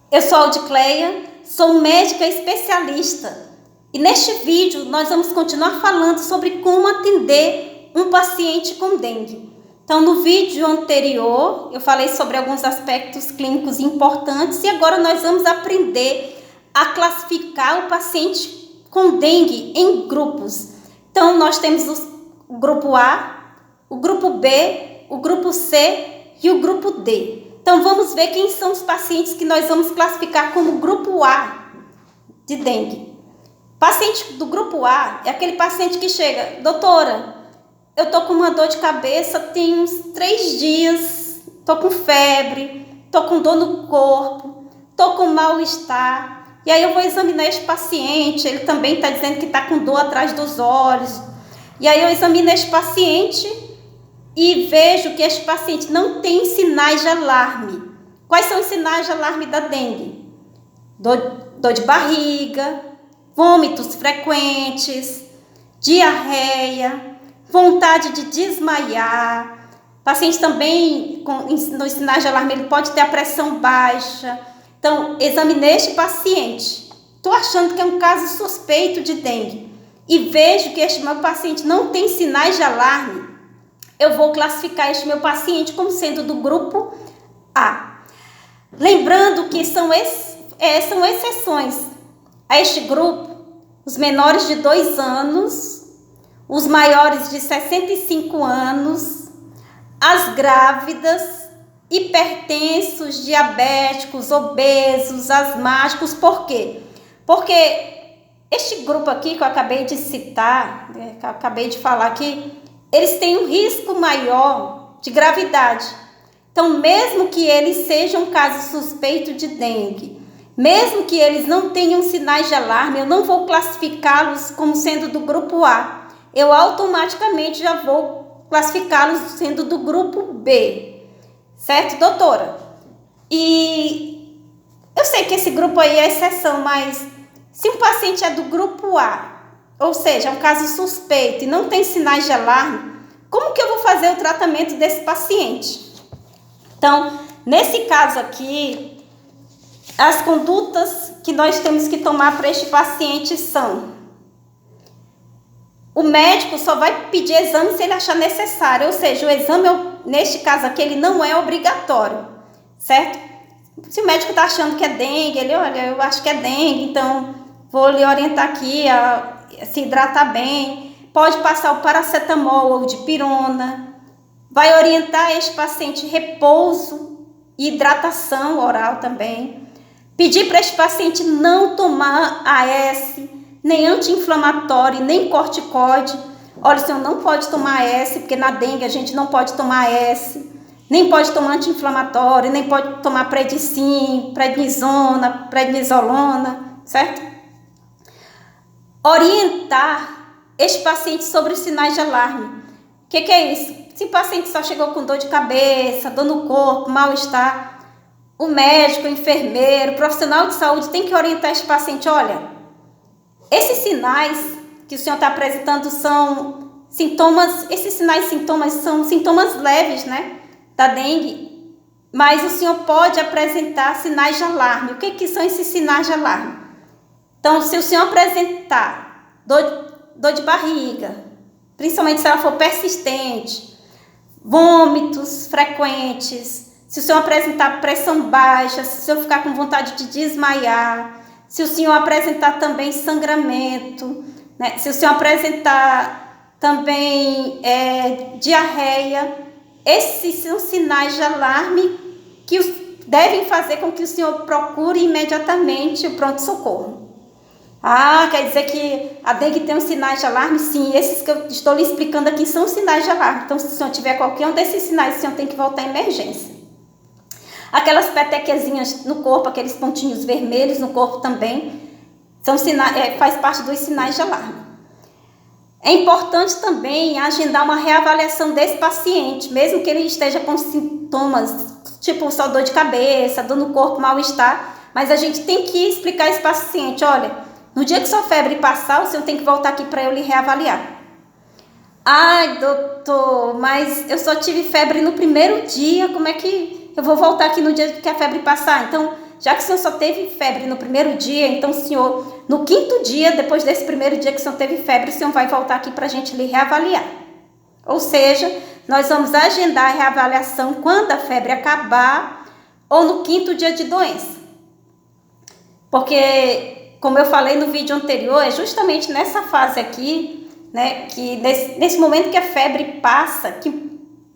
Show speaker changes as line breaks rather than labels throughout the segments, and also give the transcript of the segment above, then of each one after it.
Eu sou Audicleia, sou médica especialista e neste vídeo nós vamos continuar falando sobre como atender um paciente com dengue. Então, no vídeo anterior eu falei sobre alguns aspectos clínicos importantes e agora nós vamos aprender a classificar o paciente com dengue em grupos. Então, nós temos o grupo A, o grupo B, o grupo C e o grupo D. Então, vamos ver quem são os pacientes que nós vamos classificar como grupo A de dengue. Paciente do grupo A é aquele paciente que chega, doutora, eu tô com uma dor de cabeça, tem uns 3 dias, tô com febre, tô com dor no corpo, tô com mal-estar. E aí eu vou examinar este paciente, ele também está dizendo que está com dor atrás dos olhos. E aí eu examino este paciente e vejo que este paciente não tem sinais de alarme. Quais são os sinais de alarme da dengue? Dor de barriga, vômitos frequentes, diarreia, vontade de desmaiar. O paciente também, nos sinais de alarme, ele pode ter a pressão baixa. Então, examinei este paciente. Estou achando que é um caso suspeito de dengue e vejo que este meu paciente não tem sinais de alarme. Eu vou classificar este meu paciente como sendo do grupo A. Lembrando que são exceções a este grupo, os menores de 2 anos, os maiores de 65 anos, as grávidas, hipertensos, diabéticos, obesos, asmáticos. Por quê? Porque este grupo aqui que eu acabei de citar, que eu acabei de falar aqui, eles têm um risco maior de gravidade. Então, mesmo que eles sejam um caso suspeito de dengue, mesmo que eles não tenham sinais de alarme, eu não vou classificá-los como sendo do grupo A. Eu automaticamente já vou classificá-los sendo do grupo B. Certo, doutora? E eu sei que esse grupo aí é exceção, mas se um paciente é do grupo A, ou seja, é um caso suspeito e não tem sinais de alarme, como que eu vou fazer o tratamento desse paciente? Então, nesse caso aqui, as condutas que nós temos que tomar para este paciente são: o médico só vai pedir exame se ele achar necessário, ou seja, o exame, neste caso aqui, ele não é obrigatório, certo? Se o médico está achando que é dengue, ele, olha, eu acho que é dengue, então vou lhe orientar aqui a se hidratar bem, pode passar o paracetamol ou dipirona, vai orientar este paciente repouso e hidratação oral também, pedir para este paciente não tomar AS, nem anti-inflamatório, nem corticoide. Olha, o senhor não pode tomar AS, porque na dengue a gente não pode tomar AS, nem pode tomar anti-inflamatório, nem pode tomar prednicin, prednisona, prednisolona, certo? Orientar este paciente sobre os sinais de alarme. O que é isso? Se o paciente só chegou com dor de cabeça, dor no corpo, mal-estar, o médico, o enfermeiro, o profissional de saúde tem que orientar este paciente: olha, esses sinais que o senhor está apresentando são sintomas, esses sinais e sintomas são sintomas leves, né, da dengue, mas o senhor pode apresentar sinais de alarme. O que são esses sinais de alarme? Então, se o senhor apresentar dor de barriga, principalmente se ela for persistente, vômitos frequentes, se o senhor apresentar pressão baixa, se o senhor ficar com vontade de desmaiar, se o senhor apresentar também sangramento, né? Se o senhor apresentar também diarreia, esses são sinais de alarme que devem fazer com que o senhor procure imediatamente o pronto-socorro. Ah, quer dizer que a dengue tem os sinais de alarme? Sim, esses que eu estou lhe explicando aqui são os sinais de alarme. Então, se o senhor tiver qualquer um desses sinais, o senhor tem que voltar em emergência. Aquelas petequezinhas no corpo, aqueles pontinhos vermelhos no corpo também, são sinais, faz parte dos sinais de alarme. É importante também agendar uma reavaliação desse paciente, mesmo que ele esteja com sintomas, tipo só dor de cabeça, dor no corpo, mal-estar, mas a gente tem que explicar a esse paciente: olha, no dia que sua febre passar, o senhor tem que voltar aqui para eu lhe reavaliar. Ai, doutor, mas eu só tive febre no primeiro dia, como é que eu vou voltar aqui no dia que a febre passar? Então, já que o senhor só teve febre no primeiro dia, então o senhor, no 5º dia, depois desse primeiro dia que o senhor teve febre, o senhor vai voltar aqui para a gente lhe reavaliar. Ou seja, nós vamos agendar a reavaliação quando a febre acabar ou no 5º dia de doença. Porque, como eu falei no vídeo anterior, é justamente nessa fase aqui, né, que nesse momento que a febre passa, que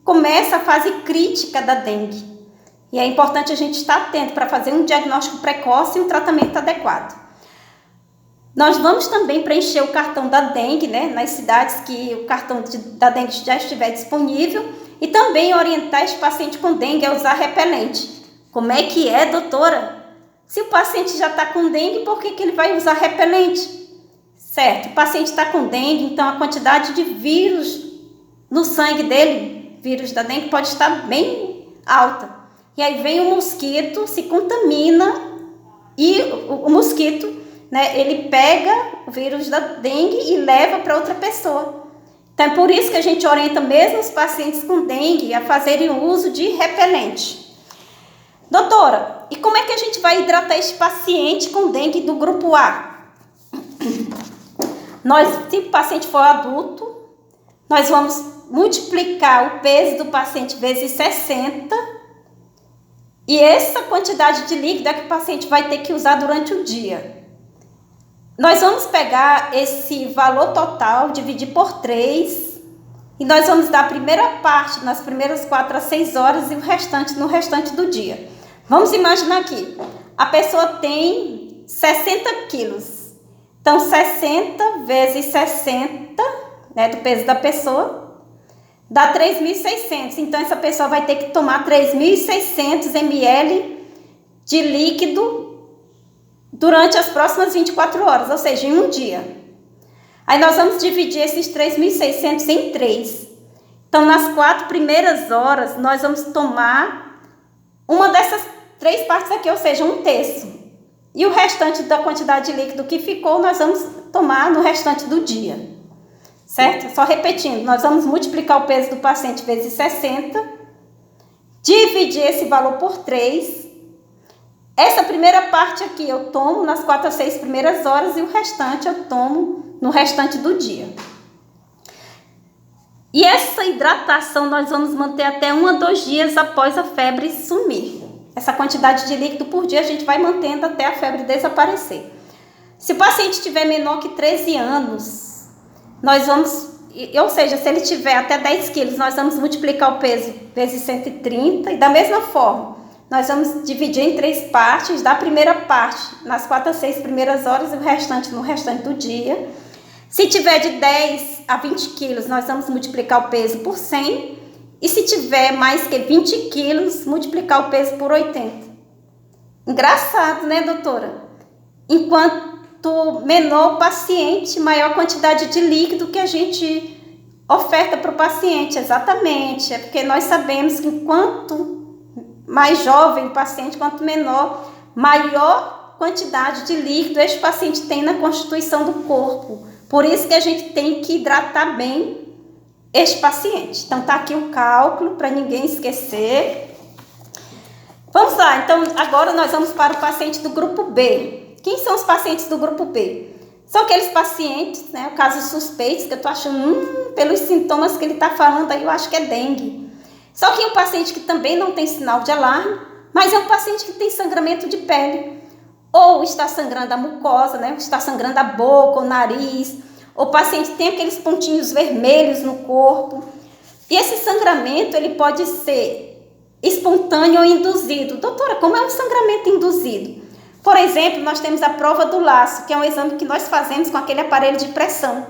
começa a fase crítica da dengue. E é importante a gente estar atento para fazer um diagnóstico precoce e um tratamento adequado. Nós vamos também preencher o cartão da dengue, né, nas cidades que o cartão da dengue já estiver disponível, e também orientar esse paciente com dengue a usar repelente. Como é que é, doutora? Se o paciente já está com dengue, por que ele vai usar repelente? Certo, o paciente está com dengue, então a quantidade de vírus no sangue dele, vírus da dengue, pode estar bem alta. E aí vem o mosquito, se contamina e o mosquito, né, ele pega o vírus da dengue e leva para outra pessoa. Então é por isso que a gente orienta mesmo os pacientes com dengue a fazerem o uso de repelente. Doutora, e como é que a gente vai hidratar este paciente com dengue do grupo A? Se o paciente for adulto, nós vamos multiplicar o peso do paciente vezes 60. E essa quantidade de líquido é que o paciente vai ter que usar durante o dia. Nós vamos pegar esse valor total, dividir por 3, e nós vamos dar a primeira parte nas primeiras 4 a 6 horas e o restante no restante do dia. Vamos imaginar aqui, a pessoa tem 60 quilos. Então, 60 vezes 60, né, do peso da pessoa, dá 3.600, então essa pessoa vai ter que tomar 3.600 ml de líquido durante as próximas 24 horas, ou seja, em um dia. Aí nós vamos dividir esses 3.600 em 3. Então, nas 4 primeiras horas, nós vamos tomar uma dessas 3 partes aqui, ou seja, 1/3. E o restante da quantidade de líquido que ficou, nós vamos tomar no restante do dia. Certo? Só repetindo, nós vamos multiplicar o peso do paciente vezes 60, dividir esse valor por 3. Essa primeira parte aqui eu tomo nas 4 a 6 primeiras horas e o restante eu tomo no restante do dia. E essa hidratação nós vamos manter até 1 a 2 dias após a febre sumir. Essa quantidade de líquido por dia a gente vai mantendo até a febre desaparecer. Se o paciente tiver menor que 13 anos, nós vamos, ou seja, se ele tiver até 10 quilos, nós vamos multiplicar o peso vezes 130 e da mesma forma, nós vamos dividir em 3 partes, da primeira parte nas 4 a 6 primeiras horas e o restante no restante do dia. Se tiver de 10 a 20 quilos, nós vamos multiplicar o peso por 100 e se tiver mais que 20 quilos, multiplicar o peso por 80. Engraçado, né, doutora? Enquanto menor o paciente, maior a quantidade de líquido que a gente oferta para o paciente. Exatamente, é porque nós sabemos que quanto mais jovem o paciente, quanto menor, maior quantidade de líquido este paciente tem na constituição do corpo. Por isso que a gente tem que hidratar bem este paciente. Então tá aqui o cálculo para ninguém esquecer. Vamos lá, então agora nós vamos para o paciente do grupo B. Quem são os pacientes do grupo B? São aqueles pacientes, né, casos suspeitos, que eu estou achando, pelos sintomas que ele está falando aí, eu acho que é dengue. Só que é um paciente que também não tem sinal de alarme, mas é um paciente que tem sangramento de pele. Ou está sangrando a mucosa, né, está sangrando a boca, o nariz. Ou o paciente tem aqueles pontinhos vermelhos no corpo. E esse sangramento, ele pode ser espontâneo ou induzido. Doutora, como é um sangramento induzido? Por exemplo, nós temos a prova do laço, que é um exame que nós fazemos com aquele aparelho de pressão.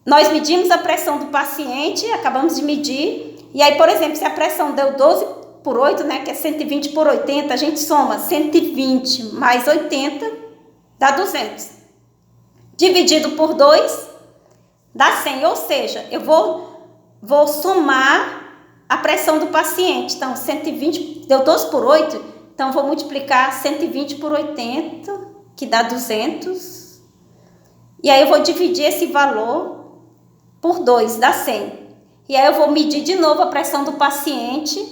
Nós medimos a pressão do paciente, acabamos de medir, e aí, por exemplo, se a pressão deu 12/8, né, que é 120/80, a gente soma 120 mais 80, dá 200. Dividido por 2, dá 100, ou seja, eu vou somar a pressão do paciente. Então, 120 deu 12/8, então, vou multiplicar 120 por 80, que dá 200. E aí, eu vou dividir esse valor por 2, dá 100. E aí, eu vou medir de novo a pressão do paciente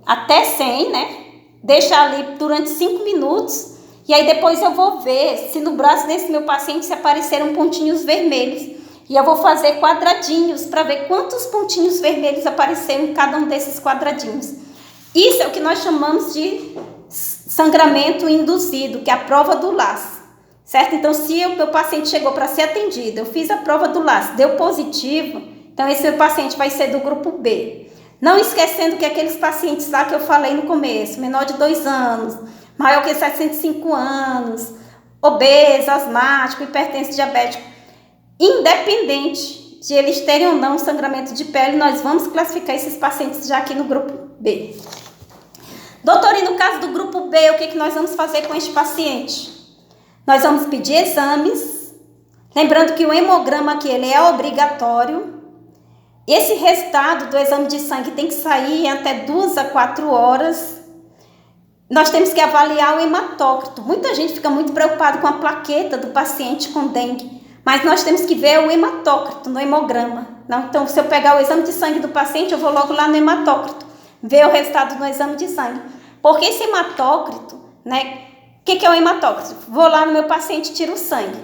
até 100, né? deixar ali durante 5 minutos. E aí depois eu vou ver se no braço desse meu paciente se apareceram pontinhos vermelhos. E eu vou fazer quadradinhos para ver quantos pontinhos vermelhos apareceram em cada um desses quadradinhos. Isso é o que nós chamamos de sangramento induzido, que é a prova do laço, certo? Então, se o meu paciente chegou para ser atendido, eu fiz a prova do laço, deu positivo, então esse meu paciente vai ser do grupo B. Não esquecendo que aqueles pacientes lá que eu falei no começo, menor de 2 anos, maior que 65 anos, obeso, asmático, hipertenso, diabético, independente de eles terem ou não sangramento de pele, nós vamos classificar esses pacientes já aqui no grupo B. Doutor, e no caso do grupo B, o que nós vamos fazer com este paciente? Nós vamos pedir exames, lembrando que o hemograma aqui ele é obrigatório. Esse resultado do exame de sangue tem que sair em até 2 a 4 horas. Nós temos que avaliar o hematócrito. Muita gente fica muito preocupada com a plaqueta do paciente com dengue, mas nós temos que ver o hematócrito no hemograma. Não? Então, se eu pegar o exame de sangue do paciente, eu vou logo lá no hematócrito, ver o resultado no exame de sangue. Porque esse hematócrito, né? O que é o hematócrito? Vou lá no meu paciente, tiro o sangue.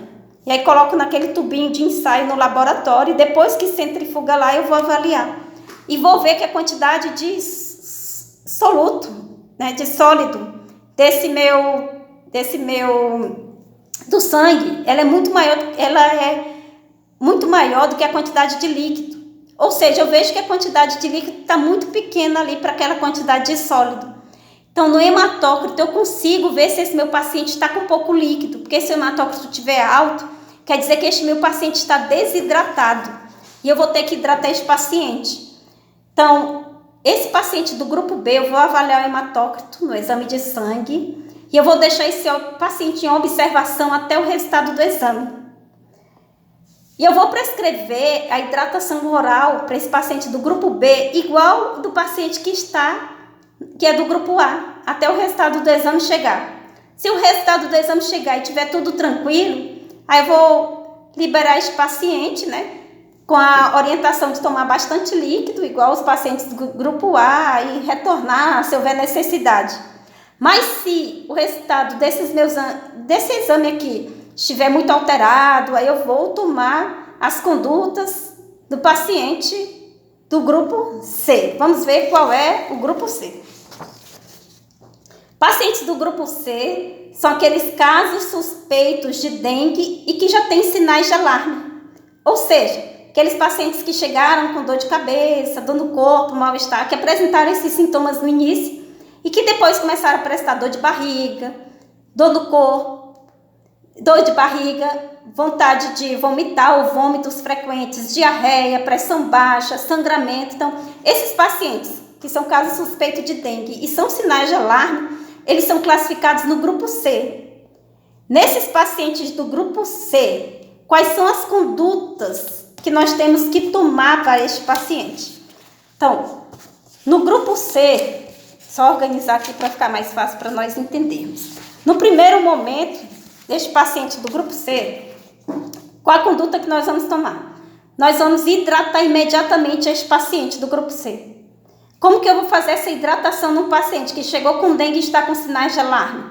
E aí coloco naquele tubinho de ensaio no laboratório, e depois que centrifuga lá, eu vou avaliar. E vou ver que a quantidade de soluto, né, de sólido, do sangue, ela é muito maior do que a quantidade de líquido. Ou seja, eu vejo que a quantidade de líquido está muito pequena ali para aquela quantidade de sólido. Então, no hematócrito, eu consigo ver se esse meu paciente está com pouco líquido, porque se o hematócrito estiver alto, quer dizer que este meu paciente está desidratado e eu vou ter que hidratar esse paciente. Então, esse paciente do grupo B, eu vou avaliar o hematócrito no exame de sangue e eu vou deixar esse paciente em observação até o resultado do exame. E eu vou prescrever a hidratação oral para esse paciente do grupo B, igual do paciente que é do grupo A, até o resultado do exame chegar. Se o resultado do exame chegar e tiver tudo tranquilo, aí eu vou liberar esse paciente, né, com a orientação de tomar bastante líquido, igual os pacientes do grupo A, e retornar se houver necessidade. Mas se o resultado desse exame aqui estiver muito alterado, aí eu vou tomar as condutas do paciente do grupo C. Vamos ver qual é o grupo C. Pacientes do grupo C são aqueles casos suspeitos de dengue e que já têm sinais de alarme. Ou seja, aqueles pacientes que chegaram com dor de cabeça, dor no corpo, mal-estar, que apresentaram esses sintomas no início e que depois começaram a apresentar dor de barriga, dor no corpo, dor de barriga, vontade de vomitar ou vômitos frequentes, diarreia, pressão baixa, sangramento. Então, esses pacientes que são casos suspeitos de dengue e são sinais de alarme, eles são classificados no grupo C. Nesses pacientes do grupo C, quais são as condutas que nós temos que tomar para este paciente? Então, no grupo C, só organizar aqui para ficar mais fácil para nós entendermos. No primeiro momento, deste paciente do grupo C, qual a conduta que nós vamos tomar? Nós vamos hidratar imediatamente este paciente do grupo C. Como que eu vou fazer essa hidratação no paciente que chegou com dengue e está com sinais de alarme?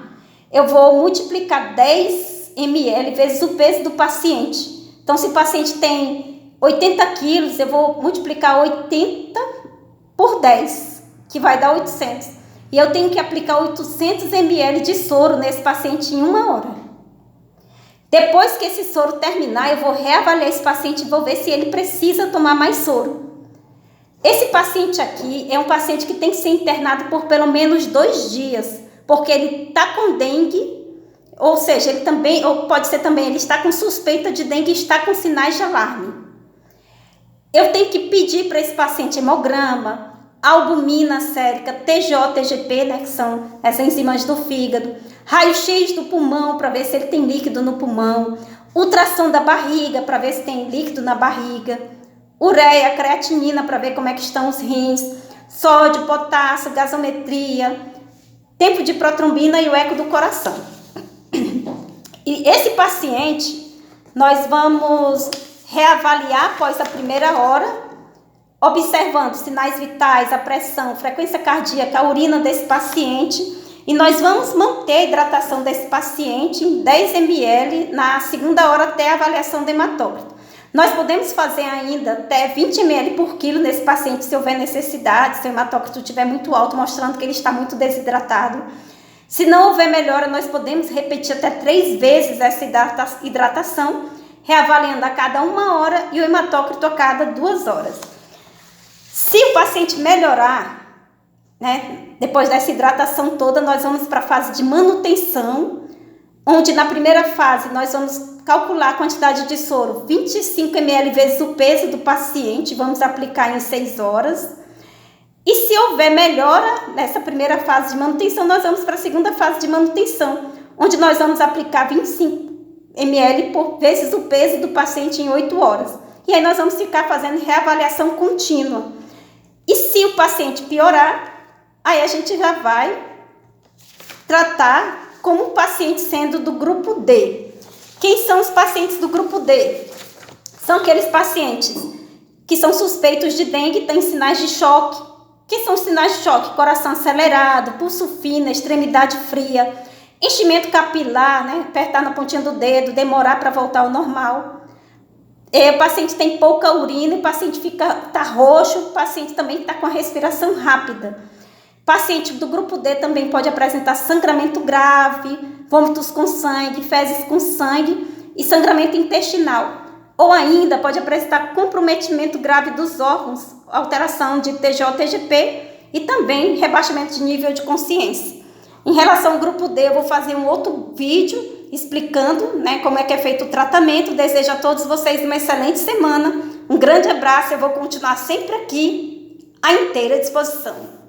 Eu vou multiplicar 10 ml vezes o peso do paciente. Então, se o paciente tem 80 quilos, eu vou multiplicar 80 por 10, que vai dar 800. E eu tenho que aplicar 800 ml de soro nesse paciente em 1 hora. Depois que esse soro terminar, eu vou reavaliar esse paciente e vou ver se ele precisa tomar mais soro. Esse paciente aqui é um paciente que tem que ser internado por pelo menos 2 dias, porque ele está com dengue, ou seja, ele também, ou pode ser também, ele está com suspeita de dengue e está com sinais de alarme. Eu tenho que pedir para esse paciente hemograma, albumina sérica, TGO, TGP, né, que são as enzimas do fígado, raio-x do pulmão para ver se ele tem líquido no pulmão, ultrassom da barriga para ver se tem líquido na barriga, ureia, creatinina para ver como é que estão os rins, sódio, potássio, gasometria, tempo de protrombina e o eco do coração. E esse paciente, nós vamos reavaliar após a primeira hora, observando sinais vitais, a pressão, frequência cardíaca, a urina desse paciente E nós vamos manter a hidratação desse paciente em 10 ml na segunda hora até a avaliação do hematócrito. Nós podemos fazer ainda até 20 ml por quilo nesse paciente se houver necessidade, se o hematócrito estiver muito alto, mostrando que ele está muito desidratado. Se não houver melhora, nós podemos repetir até 3 vezes essa hidratação, reavaliando a cada 1 hora e o hematócrito a cada 2 horas. Se o paciente melhorar, depois dessa hidratação toda, nós vamos para a fase de manutenção, onde na primeira fase nós vamos calcular a quantidade de soro, 25 ml vezes o peso do paciente, vamos aplicar em 6 horas. E se houver melhora nessa primeira fase de manutenção, nós vamos para a segunda fase de manutenção, onde nós vamos aplicar 25 ml por vezes o peso do paciente em 8 horas. E aí nós vamos ficar fazendo reavaliação contínua. E se o paciente piorar, aí a gente já vai tratar como paciente sendo do grupo D. Quem são os pacientes do grupo D? São aqueles pacientes que são suspeitos de dengue e têm sinais de choque. O que são os sinais de choque? Coração acelerado, pulso fino, extremidade fria, enchimento capilar, apertar na pontinha do dedo, demorar para voltar ao normal. O paciente tem pouca urina, o paciente está roxo, o paciente também está com a respiração rápida. Paciente do grupo D também pode apresentar sangramento grave, vômitos com sangue, fezes com sangue e sangramento intestinal. Ou ainda pode apresentar comprometimento grave dos órgãos, alteração de TJ-TGP e também rebaixamento de nível de consciência. Em relação ao grupo D, eu vou fazer um outro vídeo explicando como é que é feito o tratamento. Desejo a todos vocês uma excelente semana. Um grande abraço, eu vou continuar sempre aqui à inteira disposição.